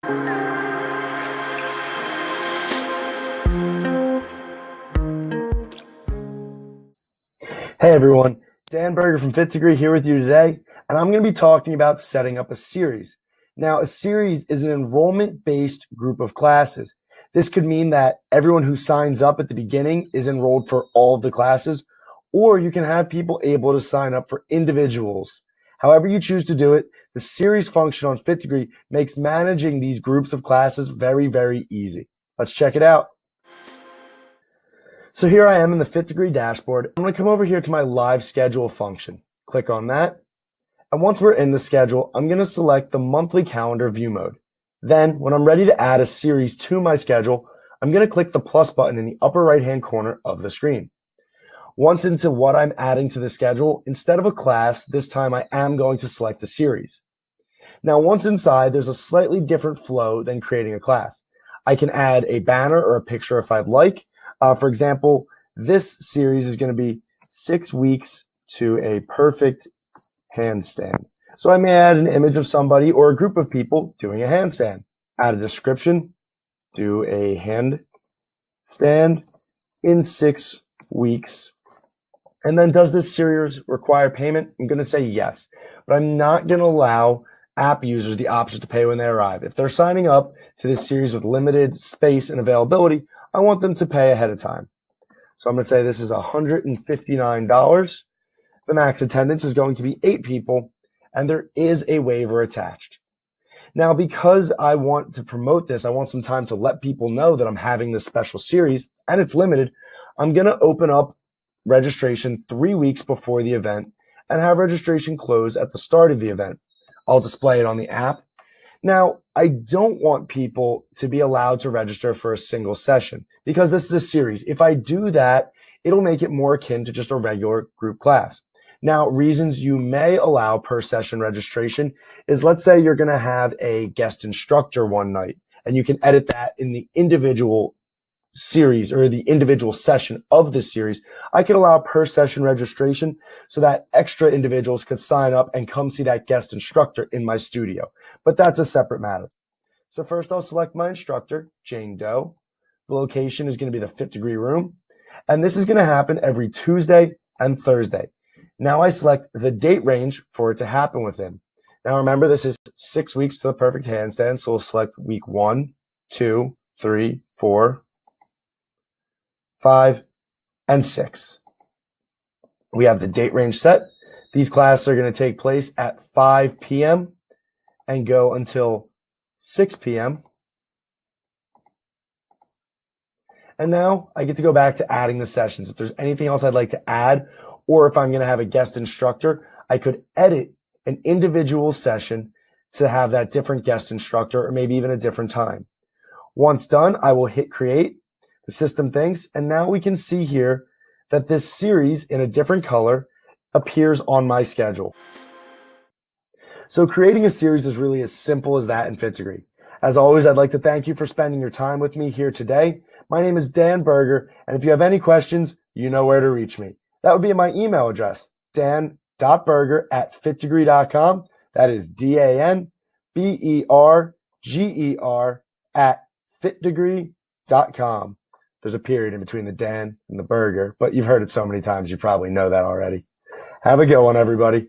Hey everyone, Dan Berger from fitDEGREE here with you today, and I'm going to be talking about setting up a series. Now, a series is an enrollment-based group of classes. This could mean that everyone who signs up at the beginning is enrolled for all of the classes, or you can have people able to sign up for individuals. However you choose to do it, the series function on fitDEGREE makes managing these groups of classes very, very easy. Let's check it out. So here I am in the fitDEGREE dashboard. I'm going to come over here to my live schedule function. Click on that. And once we're in the schedule, I'm going to select the monthly calendar view mode. Then when I'm ready to add a series to my schedule, I'm going to click the plus button in the upper right-hand corner of the screen. Once into what I'm adding to the schedule, instead of a class, this time I am going to select a series. Now, once inside, there's a slightly different flow than creating a class. I can add a banner or a picture if I'd like. For example, this series is going to be 6 weeks to a perfect handstand. So I may add an image of somebody or a group of people doing a handstand. Add a description, do a handstand in 6 weeks. And then does this series require payment? I'm going to say yes, but I'm not going to allow app users the option to pay when they arrive. If they're signing up to this series with limited space and availability, I want them to pay ahead of time. So I'm going to say this is $159. The max attendance is going to be 8 people, and there is a waiver attached. Now, because I want to promote this, I want some time to let people know that I'm having this special series, and it's limited. I'm going to open up registration 3 weeks before the event and have registration close at the start of the event. I'll display it on the app. Now, I don't want people to be allowed to register for a single session because this is a series. If I do that, it'll make it more akin to just a regular group class. Now, reasons you may allow per session registration is, let's say you're going to have a guest instructor one night, and you can edit that in the individual series or the individual session of this series. I could allow per session registration so that extra individuals could sign up and come see that guest instructor in my studio. But that's a separate matter. So first I'll select my instructor, Jane Doe. The location is going to be the fitDEGREE room. And this is going to happen every Tuesday and Thursday. Now I select the date range for it to happen within. Now remember, this is 6 weeks to the perfect handstand. So we'll select week 1, 2, 3, 4, 5, and 6. We have the date range set. These classes are going to take place at 5 p.m. and go until 6 p.m. And now I get to go back to adding the sessions. If there's anything else I'd like to add, or if I'm going to have a guest instructor, I could edit an individual session to have that different guest instructor or maybe even a different time. Once done, I will hit create. The system thinks, and now we can see here that this series in a different color appears on my schedule. So creating a series is really as simple as that in fitDEGREE. As always, I'd like to thank you for spending your time with me here today. My name is Dan Berger, and if you have any questions, you know where to reach me. That would be my email address, dan.berger@fitdegree.com. That is DANBERGER@fitdegree.com. There's a period in between the Dan and the Berger, but you've heard it so many times, you probably know that already. Have a good one, everybody.